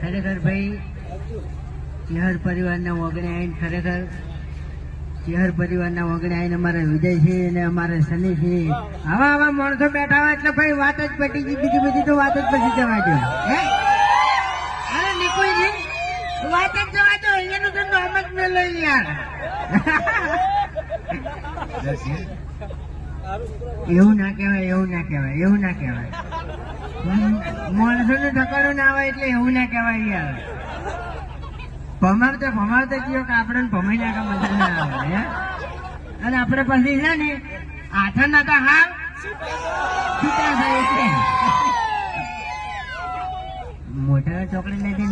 ખરેખર ભાઈ ચેહર પરિવારના વગણે આવીને ખરેખર ચેહર પરિવારના વગણે આવીને અમારા વિજયસિંહ અને અમારા શનિસિંહ આવા માણસો બેઠા હોય એટલે ભાઈ વાત જ પટી ગઈ. બીજી બધી તો વાત જ પછી જવા દો. અરે નિકુલજી વાત જ જવા દો. એનું તો નામ જ મેલો યાર. એવું ના કહેવાય, એવું ના કહેવાય, એવું ના કહેવાય. માણસો નું ઠકાણું ના આવે એટલે એવું ના કહેવાય યાર. ભમાવતા કયો કે આપણે ભમાઈ નાખા મજા ના આવે. અને આપણે પછી છે ને આઠા નાખા હાવ છૂટા થાય છે. મોટા ચોકડી નથી